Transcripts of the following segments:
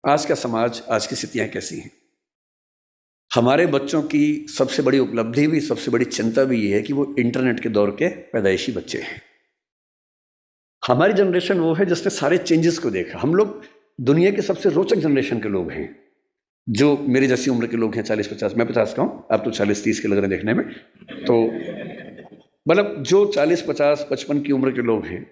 आज का समाज, आज की स्थितियां कैसी हैं। हमारे बच्चों की सबसे बड़ी उपलब्धि भी, सबसे बड़ी चिंता भी ये है कि वो इंटरनेट के दौर के पैदाइशी बच्चे हैं। हमारी जनरेशन वो है जिसने सारे चेंजेस को देखा। हम लोग दुनिया के सबसे रोचक जनरेशन के लोग हैं, जो मेरी जैसी उम्र के लोग हैं, 40-50। मैं 50 का हूँ, आप तो 40-30 के लग रहे हैं देखने में। तो मतलब जो 40-50-55 की उम्र के लोग हैं,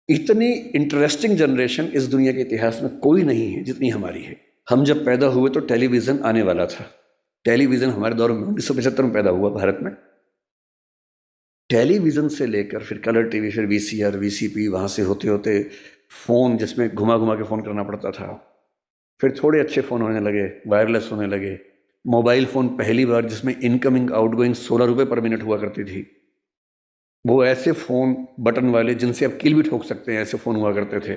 इतनी इंटरेस्टिंग जनरेशन इस दुनिया के इतिहास में कोई नहीं है जितनी हमारी है। हम जब पैदा हुए तो टेलीविज़न आने वाला था। टेलीविज़न हमारे दौर में 1975 में पैदा हुआ भारत में। टेलीविज़न से लेकर फिर कलर टीवी, फिर वीसीआर, वीसीपी, वहाँ से होते होते फ़ोन जिसमें घुमा घुमा के फ़ोन करना पड़ता था। फिर थोड़े अच्छे फ़ोन होने लगे, वायरलेस होने लगे। मोबाइल फ़ोन पहली बार जिसमें इनकमिंग आउटगोइंग 16 रुपये पर मिनट हुआ करती थी। वो ऐसे फ़ोन बटन वाले जिनसे आप कील भी ठोक सकते हैं, ऐसे फ़ोन हुआ करते थे।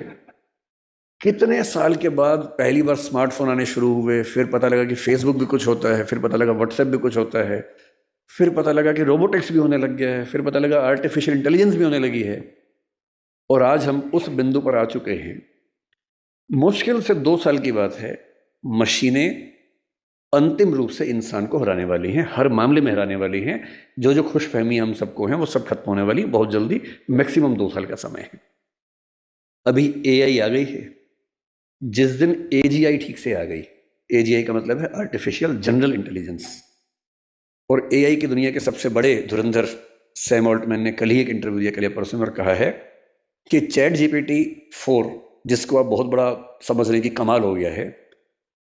कितने साल के बाद पहली बार स्मार्टफोन आने शुरू हुए, फिर पता लगा कि फेसबुक भी कुछ होता है, फिर पता लगा व्हाट्सएप भी कुछ होता है, फिर पता लगा कि रोबोटिक्स भी होने लग गया है, फिर पता लगा आर्टिफिशियल इंटेलिजेंस भी होने लगी है। और आज हम उस बिंदु पर आ चुके हैं। मुश्किल से 2 साल की बात है, मशीनें अंतिम रूप से इंसान को हराने वाली हैं, हर मामले में हराने वाली हैं। जो जो खुशफहमी हम सबको हैं वो सब खत्म होने वाली बहुत जल्दी। मैक्सिमम 2 साल का समय है। अभी एआई आ गई है। जिस दिन एजीआई ठीक से आ गई, एजीआई का मतलब है आर्टिफिशियल जनरल इंटेलिजेंस, और एआई की दुनिया के सबसे बड़े धुरंधर सैम ऑल्टमैन ने कल ही एक इंटरव्यू दिया, कल या परसों में, और कहा है कि चैट जीपीटी 4, जिसको आप बहुत बड़ा समझ रहे हैं कि कमाल हो गया है,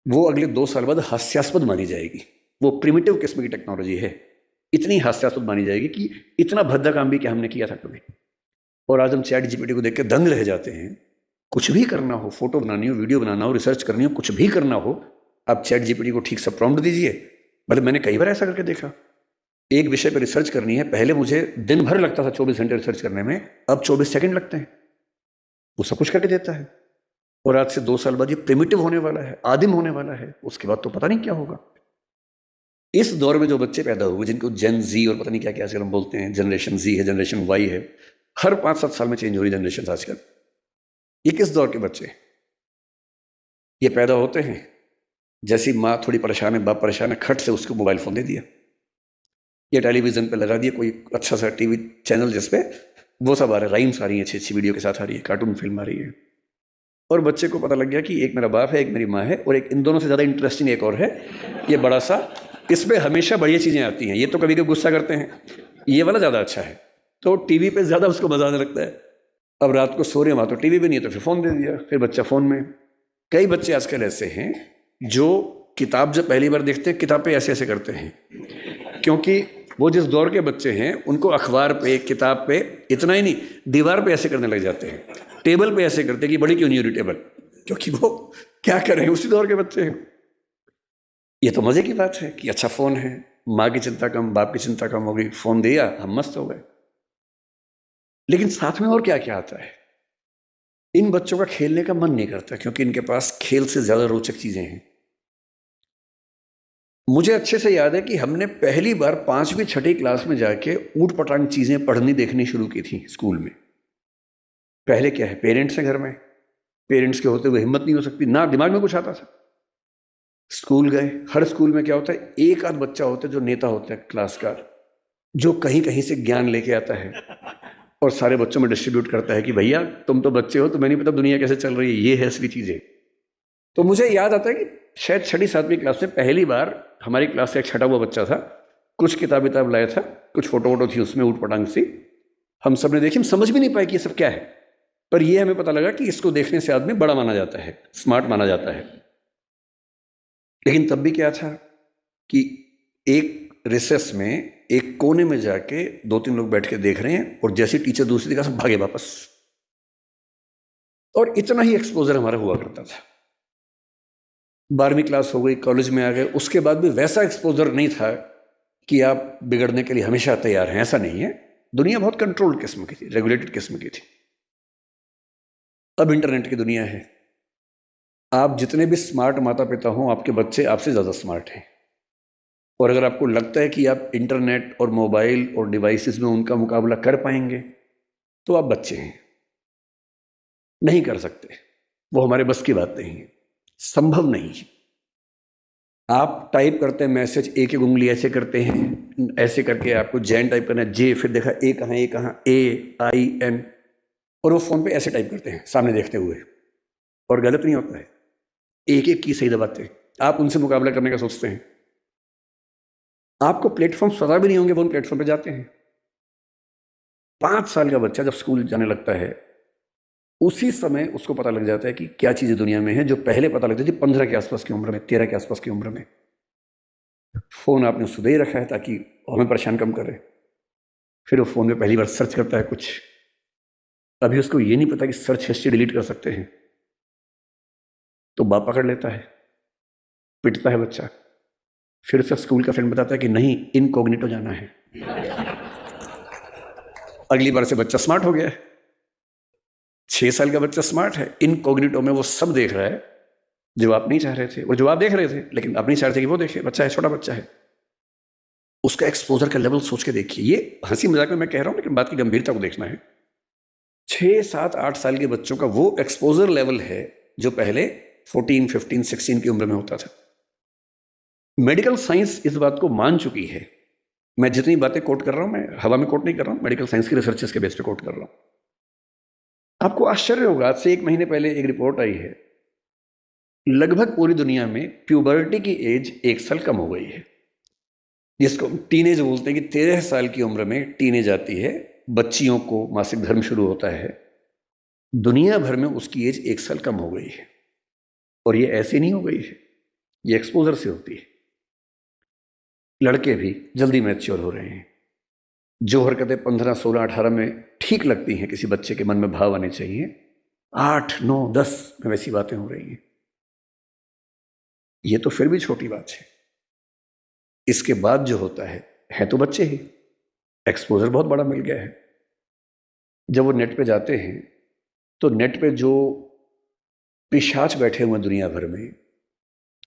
वो अगले 2 साल बाद हास्यास्पद मानी जाएगी। वो प्रिमिटिव किस्म की टेक्नोलॉजी है, इतनी हास्यास्पद मानी जाएगी कि इतना भद्दा काम भी क्या हमने किया था कभी। और आज हम चैट जीपीटी को देख के दंग रह जाते हैं। कुछ भी करना हो, फोटो बनानी हो, वीडियो बनाना हो, रिसर्च करनी हो, कुछ भी करना हो, आप चैट जीपीटी को ठीक से प्रॉम्प्ट दीजिए। मतलब मैंने कई बार ऐसा करके देखा। एक विषय पर रिसर्च करनी है, पहले मुझे दिन भर लगता था 24 घंटे रिसर्च करने में, अब 24 सेकंड लगते हैं, वो सब कुछ करके देता है। और आज से 2 साल बाद ये प्रिमिटिव होने वाला है, आदिम होने वाला है। उसके बाद तो पता नहीं क्या होगा। इस दौर में जो बच्चे पैदा हुए, जिनको जेन जी और पता नहीं क्या क्या हम बोलते हैं, जनरेशन जी है, जनरेशन वाई है, हर 5-7 साल में चेंज हो रही जनरेशन आजकल। ये किस दौर के बच्चे? ये पैदा होते हैं जैसी माँ थोड़ी परेशान है, बाप परेशान है, खट से उसको मोबाइल फ़ोन दे दिया, या टेलीविज़न पे लगा दिया कोई अच्छा सा टीवी चैनल जिसपे वो सब आ रहा है, राइम्स आ रही हैं, अच्छी अच्छी वीडियो के साथ आ रही है, कार्टून फिल्म आ रही है। और बच्चे को पता लग गया कि एक मेरा बाप है, एक मेरी माँ है, और एक इन दोनों से ज़्यादा इंटरेस्टिंग एक और है, ये बड़ा सा, इसमें हमेशा बढ़िया चीज़ें आती हैं। ये तो कभी कभी गुस्सा करते हैं, ये वाला ज़्यादा अच्छा है, तो टीवी पे ज़्यादा उसको मज़ा आने लगता है। अब रात को सो रहे वहाँ तो टीवी भी नहीं है, तो फिर फ़ोन दे दिया, फिर बच्चा फ़ोन में। कई बच्चे आजकल ऐसे हैं जो किताब जब पहली बार देखते हैं, किताब पे ऐसे ऐसे करते हैं, क्योंकि वो जिस दौर के बच्चे हैं उनको अखबार पे, किताब पे, इतना ही नहीं, दीवार पे ऐसे करने लग जाते हैं, टेबल पे ऐसे करते हैं कि बड़ी क्यों नहीं हो रही टेबल, क्योंकि वो क्या करें, उसी दौर के बच्चे हैं। ये तो मज़े की बात है कि अच्छा फ़ोन है, माँ की चिंता कम, बाप की चिंता कम हो गई, फ़ोन दिया, हम मस्त हो गए। लेकिन साथ में और क्या क्या आता है। इन बच्चों का खेलने का मन नहीं करता, क्योंकि इनके पास खेल से ज़्यादा रोचक चीज़ें हैं। मुझे अच्छे से याद है कि हमने पहली बार 5वीं-6ठी क्लास में जाके ऊट पटांग चीज़ें पढ़नी देखनी शुरू की थी स्कूल में। पहले क्या है, पेरेंट्स हैं घर में, पेरेंट्स के होते हुए हिम्मत नहीं हो सकती, ना दिमाग में कुछ आता था। स्कूल गए, हर स्कूल में क्या होता है, एक आध बच्चा होता है जो नेता होता है क्लास का, जो कहीं कहीं से ज्ञान लेके आता है और सारे बच्चों में डिस्ट्रीब्यूट करता है कि भैया तुम तो बच्चे हो, तुम्हें नहीं पता दुनिया कैसे चल रही है, ये है असली चीज़ें। तो मुझे याद आता है कि शायद 6ठी-7वीं क्लास में पहली बार हमारी क्लास से एक छटा हुआ बच्चा था, कुछ किताब लाया था, कुछ फोटो वोटो थी उसमें ऊट पटांग सी, हम सब ने देखी, हम समझ भी नहीं पाए कि ये सब क्या है, पर ये हमें पता लगा कि इसको देखने से आदमी बड़ा माना जाता है, स्मार्ट माना जाता है। लेकिन तब भी क्या था कि एक रिसेस में, एक कोने में जाके 2-3 लोग बैठ के देख रहे हैं, और जैसे टीचर दूसरी जगह से भागे वापस। और इतना ही एक्सपोजर हमारा हुआ करता था। 12वीं क्लास हो गई, कॉलेज में आ गए, उसके बाद भी वैसा एक्सपोजर नहीं था कि आप बिगड़ने के लिए हमेशा तैयार हैं, ऐसा नहीं है। दुनिया बहुत कंट्रोल्ड किस्म की थी, रेगुलेटेड किस्म की थी। अब इंटरनेट की दुनिया है। आप जितने भी स्मार्ट माता पिता हों, आपके बच्चे आपसे ज़्यादा स्मार्ट हैं। और अगर आपको लगता है कि आप इंटरनेट और मोबाइल और डिवाइसेस में उनका मुकाबला कर पाएंगे, तो आप बच्चे हैं, नहीं कर सकते, वो हमारे बस की बात नहीं है। संभव नहीं। आप टाइप करते हैं मैसेज, एक एक उंगली ऐसे करते हैं, ऐसे करके आपको जैन टाइप करना है, जे, फिर देखा ए कहाँ, AIN, और वो फोन पे ऐसे टाइप करते हैं सामने देखते हुए, और गलत नहीं होता है, एक एक की सही दबाते हैं। आप उनसे मुकाबला करने का सोचते हैं, आपको प्लेटफॉर्म पता भी नहीं होंगे, वो उन प्लेटफॉर्म पे जाते हैं। 5 साल का बच्चा जब स्कूल जाने लगता है, उसी समय उसको पता लग जाता है कि क्या चीजें दुनिया में है, जो पहले पता लगती थी 15 के आसपास की उम्र में, 13 के आसपास की उम्र में। फोन आपने उससे दे ही रखा है ताकि हमें परेशान कम करे। फिर वो फोन में पहली बार सर्च करता है कुछ, अभी उसको ये नहीं पता कि सर्च हिस्ट्री डिलीट कर सकते हैं, तो बाप पकड़ लेता है, पिटता है बच्चा। फिर उसे स्कूल का फ्रेंड बताता है कि नहीं, इनकॉग्निटो जाना है। अगली बार से बच्चा स्मार्ट हो गया है। 6 साल का बच्चा स्मार्ट है, इनकॉग्निटो में वो सब देख रहा है जो आप नहीं चाह रहे थे, और जो आप देख रहे थे लेकिन आप नहीं चाह रहे थे कि वो देखे। बच्चा है, छोटा बच्चा है, उसका एक्सपोजर का लेवल सोच के देखिए। ये हंसी मजाक में मैं कह रहा हूं, लेकिन बात की गंभीरता को देखना है। 6, 7, 8 साल के बच्चों का वो एक्सपोजर लेवल है जो पहले 14, 15, 16 की उम्र में होता था। मेडिकल साइंस इस बात को मान चुकी है। मैं जितनी बातें कोट कर रहा हूं, मैं हवा में कोट नहीं कर रहा हूं, मेडिकल साइंस की रिसर्चेस के बेस पे कोट कर रहा हूं। आपको आश्चर्य होगा, आज से 1 महीने पहले एक रिपोर्ट आई है, लगभग पूरी दुनिया में प्यूबर्टी की एज 1 साल कम हो गई है, जिसको टीनेज बोलते हैं कि 13 साल की उम्र में टीनेज आती है, बच्चियों को मासिक धर्म शुरू होता है। दुनिया भर में उसकी एज 1 साल कम हो गई है, और ये ऐसे नहीं हो गई है, ये एक्सपोजर से होती है। लड़के भी जल्दी मैच्योर हो रहे हैं। जो हरकतें 15, 16, 18 में ठीक लगती हैं, किसी बच्चे के मन में भाव आने चाहिए, 8, 9, 10 में वैसी बातें हो रही हैं। ये तो फिर भी छोटी बात है। इसके बाद जो होता है तो बच्चे ही, एक्सपोजर बहुत बड़ा मिल गया है। जब वो नेट पे जाते हैं, तो नेट पे जो पिशाच बैठे हुए हैं दुनिया भर में,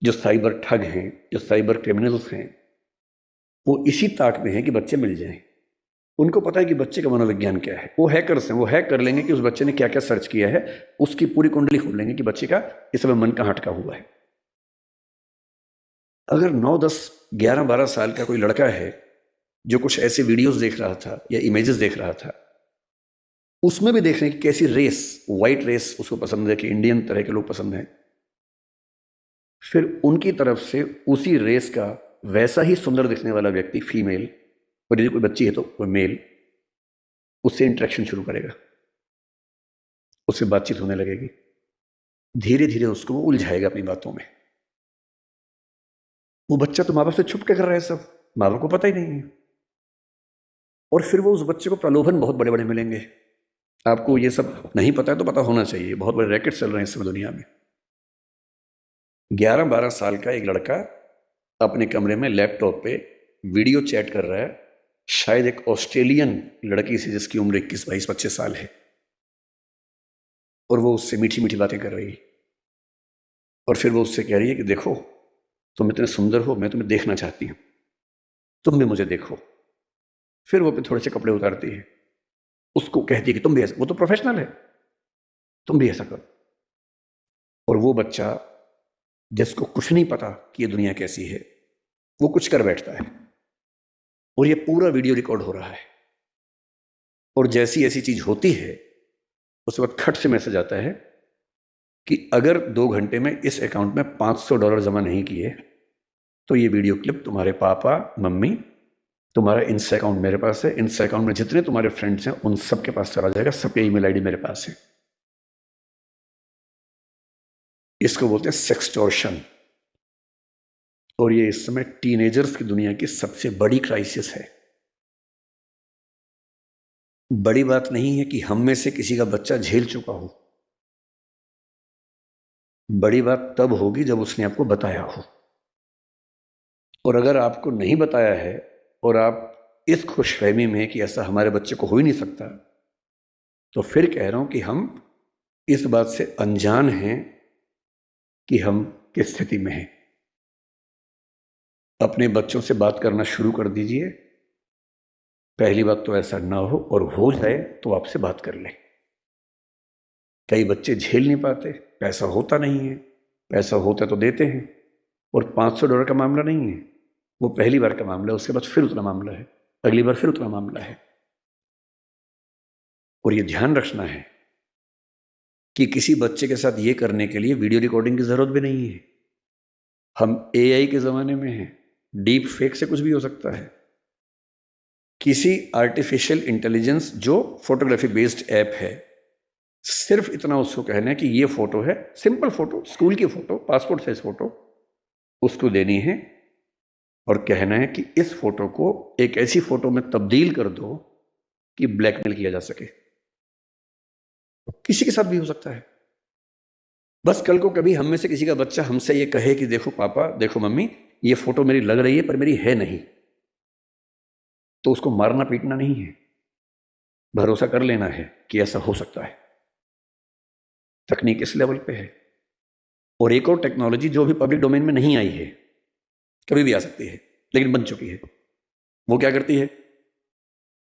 जो साइबर ठग हैं, जो साइबर क्रिमिनल्स हैं, वो इसी ताक में है कि बच्चे मिल जाएं। उनको पता है कि बच्चे का मनोविज्ञान क्या है। वो हैकर्स हैं, वो हैक कर लेंगे कि उस बच्चे ने क्या क्या सर्च किया है, उसकी पूरी कुंडली खोल लेंगे कि बच्चे का इस समय मन कहाँ अटका हुआ है। अगर 9, 10, 11, 12 साल का कोई लड़का है जो कुछ ऐसे वीडियोस देख रहा था या इमेजेस देख रहा था, उसमें भी देख रहे हैं कि कैसी रेस, व्हाइट रेस उसको पसंद है, कि इंडियन तरह के लोग पसंद हैं, फिर उनकी तरफ से उसी रेस का वैसा ही सुंदर दिखने वाला व्यक्ति, फीमेल, और यदि कोई बच्ची है तो वो मेल, उससे इंटरेक्शन शुरू करेगा, उससे बातचीत होने लगेगी। धीरे धीरे उसको वो उलझाएगा अपनी बातों में। वो बच्चा तो माँ बाप से छुप के कर रहा है सब, माँ बाप को पता ही नहीं है। और फिर वो उस बच्चे को प्रलोभन बहुत बड़े बड़े मिलेंगे। आपको ये सब नहीं पता है तो पता होना चाहिए, बहुत बड़े रैकेट चल रहे हैं इस समय दुनिया में। 11, 12 साल का एक लड़का अपने कमरे में लैपटॉप पे वीडियो चैट कर रहा है, शायद एक ऑस्ट्रेलियन लड़की से जिसकी उम्र 21, 22, 25 साल है, और वो उससे मीठी मीठी बातें कर रही है। और फिर वो उससे कह रही है कि देखो, तुम इतने सुंदर हो, मैं तुम्हें देखना चाहती हूँ, तुम भी मुझे देखो। फिर वो थोड़े से कपड़े उतारती है, उसको कहती है कि तुम भी ऐसा, वो तो प्रोफेशनल है, तुम भी ऐसा करो। और वो बच्चा जिसको कुछ नहीं पता कि ये दुनिया कैसी है, वो कुछ कर बैठता है, और ये पूरा वीडियो रिकॉर्ड हो रहा है। और जैसी ऐसी चीज होती है, उसके बाद खट से मैसेज आता है कि अगर 2 घंटे में इस अकाउंट में $500 जमा नहीं किए तो ये वीडियो क्लिप तुम्हारे पापा, मम्मी, तुम्हारा इंस्टा अकाउंट मेरे पास है, इंस्टा अकाउंट में जितने तुम्हारे फ्रेंड्स हैं उन सबके पास चला जाएगा, सबके ईमेल आईडी मेरे पास है। इसको बोलते हैं सेक्सटॉर्शन। और ये इस समय टीनेजर्स की दुनिया की सबसे बड़ी क्राइसिस है। बड़ी बात नहीं है कि हम में से किसी का बच्चा झेल चुका हो, बड़ी बात तब होगी जब उसने आपको बताया हो। और अगर आपको नहीं बताया है और आप इस खुशफहमी में कि ऐसा हमारे बच्चे को हो ही नहीं सकता, तो फिर कह रहा हूं कि हम इस बात से अनजान हैं कि हम किस स्थिति में हैं। अपने बच्चों से बात करना शुरू कर दीजिए। पहली बात तो ऐसा ना हो, और हो जाए तो आपसे बात कर लें। कई बच्चे झेल नहीं पाते, पैसा होता नहीं है, पैसा होता तो देते हैं। और $500 का मामला नहीं है, वो पहली बार का मामला है, उसके बाद फिर उतना मामला है, अगली बार फिर उतना मामला है। और ये ध्यान रखना है कि किसी बच्चे के साथ ये करने के लिए वीडियो रिकॉर्डिंग की जरूरत भी नहीं है। हम AI के ज़माने में हैं, डीप फेक से कुछ भी हो सकता है। किसी आर्टिफिशियल इंटेलिजेंस जो फोटोग्राफी बेस्ड ऐप है, सिर्फ इतना उसको कहना है कि ये फोटो है, सिंपल फोटो, स्कूल की फोटो, पासपोर्ट साइज फोटो, उसको देनी है और कहना है कि इस फोटो को एक ऐसी फोटो में तब्दील कर दो कि ब्लैकमेल किया जा सके। किसी के साथ भी हो सकता है। बस कल को कभी हम में से किसी का बच्चा हमसे ये कहे कि देखो पापा, देखो मम्मी, ये फोटो मेरी लग रही है पर मेरी है नहीं, तो उसको मारना पीटना नहीं है, भरोसा कर लेना है कि ऐसा हो सकता है। तकनीक इस लेवल पे है। और एक और टेक्नोलॉजी जो भी पब्लिक डोमेन में नहीं आई है, कभी भी आ सकती है लेकिन बन चुकी है, वो क्या करती है,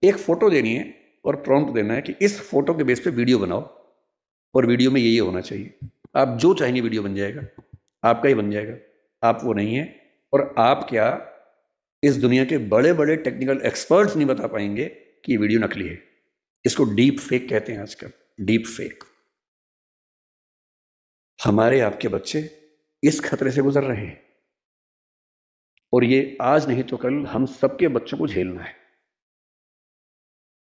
एक फोटो देनी है और प्रॉम्प्ट देना है कि इस फोटो के बेस पे वीडियो बनाओ और वीडियो में ये होना चाहिए। आप जो चाहेंगे वीडियो बन जाएगा, आपका ही बन जाएगा। आप वो नहीं है। और आप क्या, इस दुनिया के बड़े बड़े टेक्निकल एक्सपर्ट्स नहीं बता पाएंगे कि ये वीडियो नकली है। इसको डीप फेक कहते हैं आजकल, डीप फेक। हमारे आपके बच्चे इस खतरे से गुजर रहे हैं और ये आज नहीं तो कल हम सबके बच्चों को झेलना है।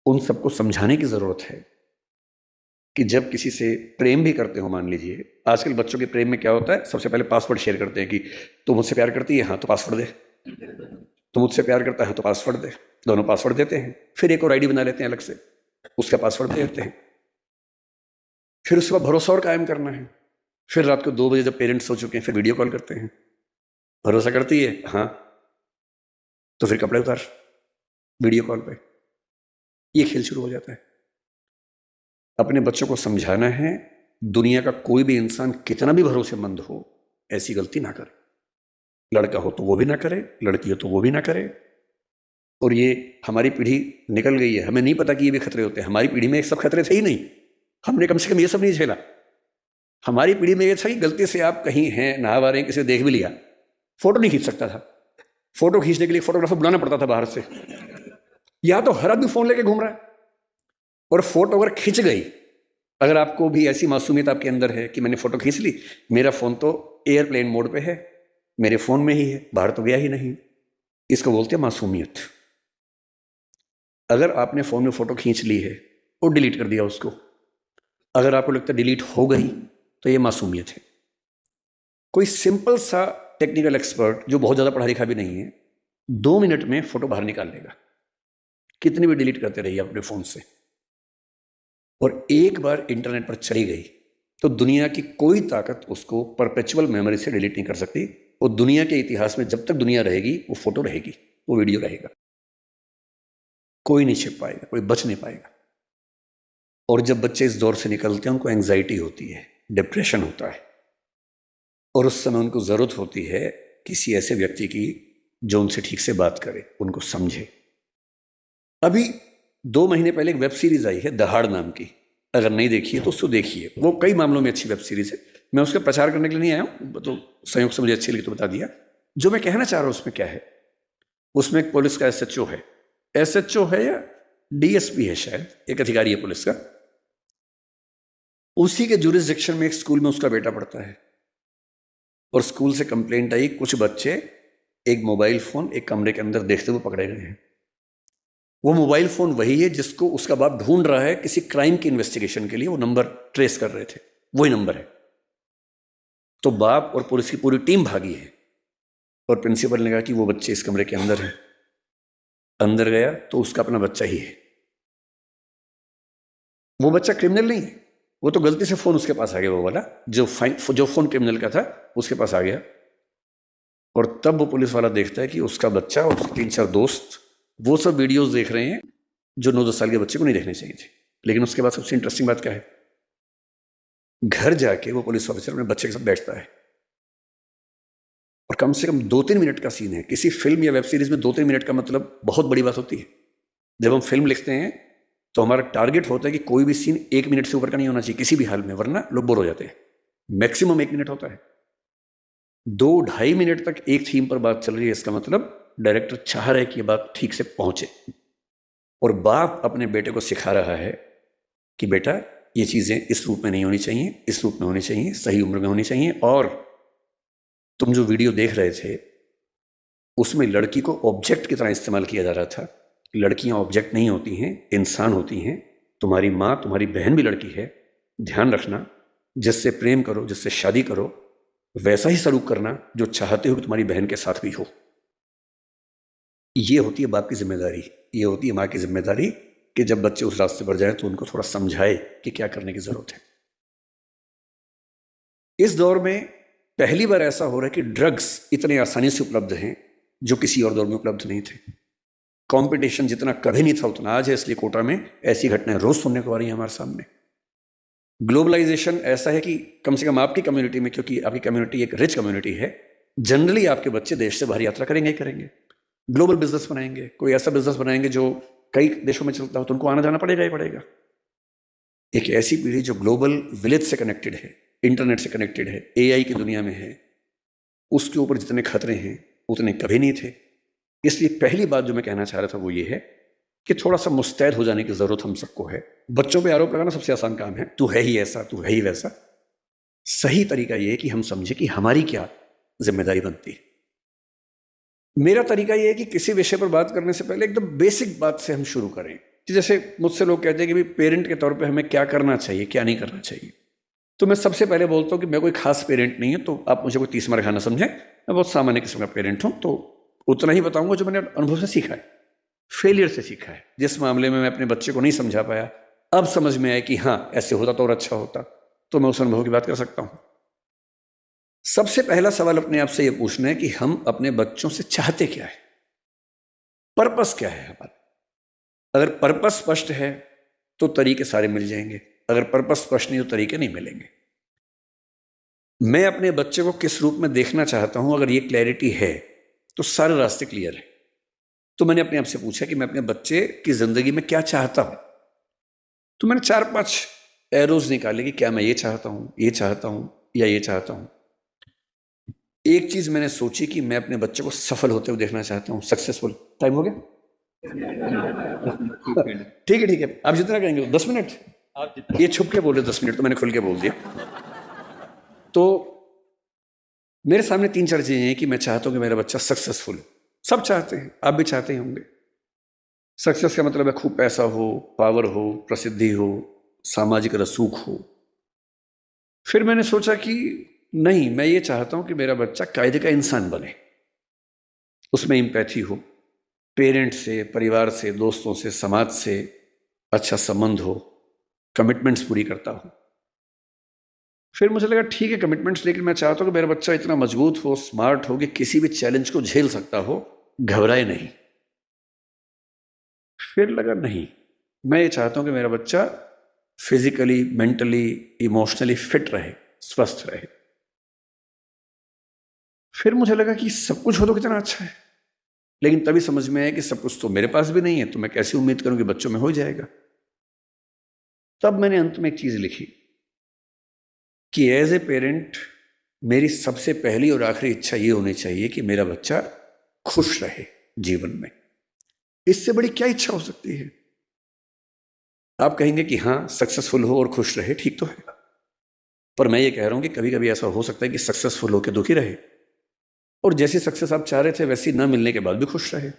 उन सबको समझाने की जरूरत है कि जब किसी से प्रेम भी करते हो, मान लीजिए आजकल बच्चों के प्रेम में क्या होता है, सबसे पहले पासवर्ड शेयर करते हैं कि तू मुझसे प्यार करती है, हाँ तो पासवर्ड दे, तू मुझसे प्यार करता है तो पासवर्ड दे। दोनों पासवर्ड देते हैं, फिर एक और आईडी बना लेते हैं अलग से, उसका पासवर्ड दे देते हैं। फिर उसके बाद भरोसा और कायम करना है। फिर रात को 2 बजे जब पेरेंट्स सो चुके हैं, फिर वीडियो कॉल करते हैं, भरोसा करती है हाँ, तो फिर कपड़े उतार, वीडियो कॉल पे। ये खेल शुरू हो जाता है। अपने बच्चों को समझाना है, दुनिया का कोई भी इंसान कितना भी भरोसेमंद हो, ऐसी गलती ना करे। लड़का हो तो वो भी ना करे, लड़की हो तो वो भी ना करे। और ये हमारी पीढ़ी निकल गई है, हमें नहीं पता कि ये भी खतरे होते हैं। हमारी पीढ़ी में ये सब खतरे थे ही नहीं, हमने कम से कम ये सब नहीं झेला। हमारी पीढ़ी में ये था कि गलती से आप कहीं हैं, नहा रहे हैं, किसी देख भी लिया, फोटो नहीं खींच सकता था। फोटो खींचने के लिए फोटोग्राफर बुलाना पड़ता था बाहर से। या तो हर आदमी फोन लेके घूम रहा है, और फोटो अगर खिंच गई, अगर आपको भी ऐसी मासूमियत आपके अंदर है कि मैंने फोटो खींच ली, मेरा फोन तो एयरप्लेन मोड पे है, मेरे फोन में ही है, बाहर तो गया ही नहीं, इसको बोलते हैं मासूमियत। अगर आपने फोन में फोटो खींच ली है और डिलीट कर दिया उसको, अगर आपको लगता है डिलीट हो गई, तो ये मासूमियत है। कोई सिंपल सा टेक्निकल एक्सपर्ट जो बहुत ज्यादा पढ़ा लिखा भी नहीं है, 2 मिनट में फोटो बाहर निकाल लेगा, कितनी भी डिलीट करते रहिए अपने फोन से। और एक बार इंटरनेट पर चली गई तो दुनिया की कोई ताकत उसको परपेचुअल मेमोरी से डिलीट नहीं कर सकती। और दुनिया के इतिहास में जब तक दुनिया रहेगी, वो फोटो रहेगी, वो वीडियो रहेगा, कोई नहीं छिप पाएगा, कोई बच नहीं पाएगा। और जब बच्चे इस दौर से निकलते हैं, उनको एंजाइटी होती है, डिप्रेशन होता है, और उस समय उनको जरूरत होती है किसी ऐसे व्यक्ति की जो उनसे ठीक से बात करे, उनको समझे। अभी 2 महीने पहले एक वेब सीरीज आई है दहाड़ नाम की, अगर नहीं देखी है तो उसको देखिए। वो कई मामलों में अच्छी वेब सीरीज है। मैं उसका प्रचार करने के लिए नहीं आया हूँ, तो संयोग से मुझे अच्छी लगी तो बता दिया। जो मैं कहना चाह रहा हूँ उसमें क्या है, उसमें एक पुलिस का एसएचओ है, एसएचओ है या डीएसपी है शायद, एक अधिकारी है पुलिस का। उसी के जुरिसडिक्शन में एक स्कूल में उसका बेटा पढ़ता है, और स्कूल से कंप्लेंट आई, कुछ बच्चे एक मोबाइल फोन एक कमरे के अंदर देखते हुए पकड़े गए हैं। वो मोबाइल फोन वही है जिसको उसका बाप ढूंढ रहा है किसी क्राइम की इन्वेस्टिगेशन के लिए, वो नंबर ट्रेस कर रहे थे, वही नंबर है। तो बाप और पुलिस की पूरी टीम भागी है, और प्रिंसिपल ने कहा कि वो बच्चे इस कमरे के अंदर है। अंदर गया तो उसका अपना बच्चा ही है। वो बच्चा क्रिमिनल नहीं है, वो तो गलती से फोन उसके पास आ गया, वो वाला जो फोन क्रिमिनल का था उसके पास आ गया। और तब वो पुलिस वाला देखता है कि उसका बच्चा और उसके 3-4 दोस्त वो सब वीडियोस देख रहे हैं जो 9-10 साल के बच्चे को नहीं देखने चाहिए थे। लेकिन उसके बाद सबसे इंटरेस्टिंग बात क्या है, घर जाके वो पुलिस ऑफिसर अपने बच्चे के साथ बैठता है, और कम से कम 2-3 मिनट का सीन है। किसी फिल्म या वेब सीरीज में 2-3 मिनट का मतलब बहुत बड़ी बात होती है। जब हम फिल्म लिखते हैं तो हमारा टारगेट होता है कि कोई भी सीन 1 मिनट से ऊपर का नहीं होना चाहिए किसी भी हाल में, वरना लोग बोर हो जाते हैं। मैक्सिमम 1 मिनट होता है। 2-2.5 मिनट तक एक थीम पर बात चल रही है, इसका मतलब डायरेक्टर चाह रहा है कि ये बात ठीक से पहुंचे। और बाप अपने बेटे को सिखा रहा है कि बेटा ये चीज़ें इस रूप में नहीं होनी चाहिए, इस रूप में होनी चाहिए, सही उम्र में होनी चाहिए। और तुम जो वीडियो देख रहे थे उसमें लड़की को ऑब्जेक्ट की तरह इस्तेमाल किया जा रहा था। लड़कियां ऑब्जेक्ट नहीं होती हैं, इंसान होती हैं। तुम्हारी माँ, तुम्हारी बहन भी लड़की है। ध्यान रखना, जिससे प्रेम करो, जिससे शादी करो, वैसा ही सलूक करना जो चाहते हो कि तुम्हारी बहन के साथ भी हो। ये होती है बाप की जिम्मेदारी, ये होती है माँ की जिम्मेदारी कि जब बच्चे उस रास्ते पर जाएं तो उनको थोड़ा समझाए कि क्या करने की जरूरत है। इस दौर में पहली बार ऐसा हो रहा है कि ड्रग्स इतने आसानी से उपलब्ध हैं जो किसी और दौर में उपलब्ध नहीं थे। कंपटीशन जितना कभी नहीं था उतना आज है, इसलिए कोटा में ऐसी घटनाएं रोज सुनने को आ रही हैं हमारे सामने। ग्लोबलाइजेशन ऐसा है कि कम से कम आपकी कम्युनिटी में, क्योंकि आपकी कम्युनिटी एक रिच कम्युनिटी है, जनरली आपके बच्चे देश से बाहर यात्रा करेंगे ही करेंगे, ग्लोबल बिजनेस बनाएंगे, कोई ऐसा बिजनेस बनाएंगे जो कई देशों में चलता हो तो उनको आना जाना पड़ेगा ही पड़ेगा। एक ऐसी पीढ़ी जो ग्लोबल विलेज से कनेक्टेड है, इंटरनेट से कनेक्टेड है, एआई की दुनिया में है, उसके ऊपर जितने खतरे हैं उतने कभी नहीं थे। इसलिए पहली बात जो मैं कहना चाह रहा था वो ये है कि थोड़ा सा मुस्तैद हो जाने की जरूरत हम सबको है। बच्चों पे आरोप लगाना सबसे आसान काम है, तू है ही ऐसा, तू है ही वैसा। सही तरीका ये है कि हम समझे कि हमारी क्या जिम्मेदारी बनती है। मेरा तरीका ये है कि किसी विषय पर बात करने से पहले एकदम बेसिक बात से हम शुरू करें। जैसे मुझसे लोग कहते हैं कि भाई पेरेंट के तौर पे हमें क्या करना चाहिए, क्या नहीं करना चाहिए, तो मैं सबसे पहले बोलता हूँ कि मैं कोई खास पेरेंट नहीं है, तो आप मुझे कोई 30 मार खाना समझें। मैं बहुत सामान्य किस्म का पेरेंट हूँ, तो उतना ही बताऊंगा जो मैंने अनुभव से सीखा है, फेलियर से सीखा है। जिस मामले में मैं अपने बच्चे को नहीं समझा पाया, अब समझ में आया कि हाँ ऐसे होता तो और अच्छा होता, तो मैं उस अनुभव की बात कर सकता हूँ। सबसे पहला सवाल अपने आप से यह पूछना है कि हम अपने बच्चों से चाहते क्या है, पर्पस क्या है हमारा। अगर पर्पस स्पष्ट है तो तरीके सारे मिल जाएंगे, अगर पर्पस स्पष्ट नहीं तो तरीके नहीं मिलेंगे। मैं अपने बच्चे को किस रूप में देखना चाहता हूं, अगर ये क्लैरिटी है तो सारे रास्ते क्लियर है। तो मैंने अपने आप से पूछा कि मैं अपने बच्चे की जिंदगी में क्या चाहता हूं, तो मैंने 4-5 एरोज निकाले कि क्या मैं ये चाहता हूं, ये चाहता हूं या ये चाहता हूं। एक चीज मैंने सोची कि मैं अपने बच्चे को सफल होते हुए देखना चाहता हूं, सक्सेसफुल। टाइम हो गया? ठीक है ठीक है, आप जितना कहेंगे 10 मिनट। ये छुप के बोले 10 मिनट, तो मैंने खुल के बोल दिया। तो मेरे सामने 3-4 चीजें हैं कि मैं चाहता हूं कि मेरा बच्चा सक्सेसफुल। सब चाहते हैं, आप भी चाहते ही होंगे। सक्सेस का मतलब है खूब पैसा हो, पावर हो, प्रसिद्धि हो, सामाजिक रसूख हो। फिर मैंने सोचा कि नहीं, मैं ये चाहता हूं कि मेरा बच्चा कायदे का इंसान बने, उसमें एम्पैथी हो, पेरेंट्स से, परिवार से, दोस्तों से, समाज से अच्छा संबंध हो, कमिटमेंट्स पूरी करता हो। फिर मुझे लगा ठीक है कमिटमेंट्स, लेकिन मैं चाहता हूं कि मेरा बच्चा इतना मजबूत हो, स्मार्ट हो कि किसी भी चैलेंज को झेल सकता हो, घबराए नहीं। फिर लगा नहीं, मैं ये चाहता हूं कि मेरा बच्चा फिजिकली, मेंटली, इमोशनली फिट रहे, स्वस्थ रहे। फिर मुझे लगा कि सब कुछ हो तो कितना अच्छा है, लेकिन तभी समझ में आया कि सब कुछ तो मेरे पास भी नहीं है, तो मैं कैसे उम्मीद करूं कि बच्चों में हो जाएगा। तब मैंने अंत में एक चीज लिखी कि एज ए पेरेंट मेरी सबसे पहली और आखिरी इच्छा ये होनी चाहिए कि मेरा बच्चा खुश रहे जीवन में। इससे बड़ी क्या इच्छा हो सकती है? आप कहेंगे कि हाँ सक्सेसफुल हो और खुश रहे, ठीक तो है, पर मैं ये कह रहा हूं कि कभी कभी ऐसा हो सकता है कि सक्सेसफुल होकर दुखी रहे, और जैसी सक्सेस आप चाह रहे थे वैसी न मिलने के बाद भी खुश रहे।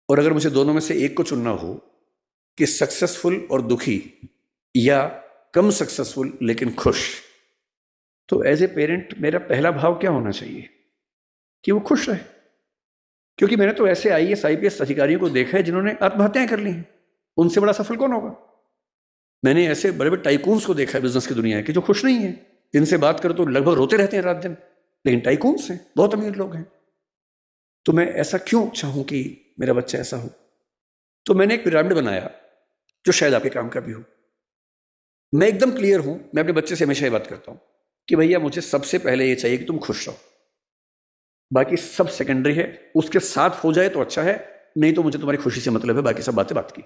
और अगर मुझे दोनों में से एक को चुनना हो कि सक्सेसफुल और दुखी या कम सक्सेसफुल लेकिन खुश, तो एज ए पेरेंट मेरा पहला भाव क्या होना चाहिए कि वो खुश रहे। क्योंकि मैंने तो ऐसे आईएएस आईपीएस अधिकारियों को देखा है जिन्होंने आत्महत्याएं कर ली हैं, उनसे बड़ा सफल कौन होगा? मैंने ऐसे बड़े बड़े टाइकून्स को देखा है बिजनेस की दुनिया के जो खुश नहीं है, जिनसे बात करो तो लगभग रोते रहते हैं रात दिन, लेकिन टाइकून्स हैं, बहुत अमीर लोग हैं। तो मैं ऐसा क्यों चाहूं कि मेरा बच्चा ऐसा हो? तो मैंने एक पिरामिड बनाया जो शायद आपके काम का भी हो। मैं एकदम क्लियर हूं, मैं अपने बच्चे से हमेशा ये बात करता हूं कि भैया मुझे सबसे पहले ये चाहिए कि तुम खुश रहो, बाकी सब सेकेंडरी है। उसके साथ हो जाए तो अच्छा है, नहीं तो मुझे तुम्हारी खुशी से मतलब है, बाकी सब बातें बात की।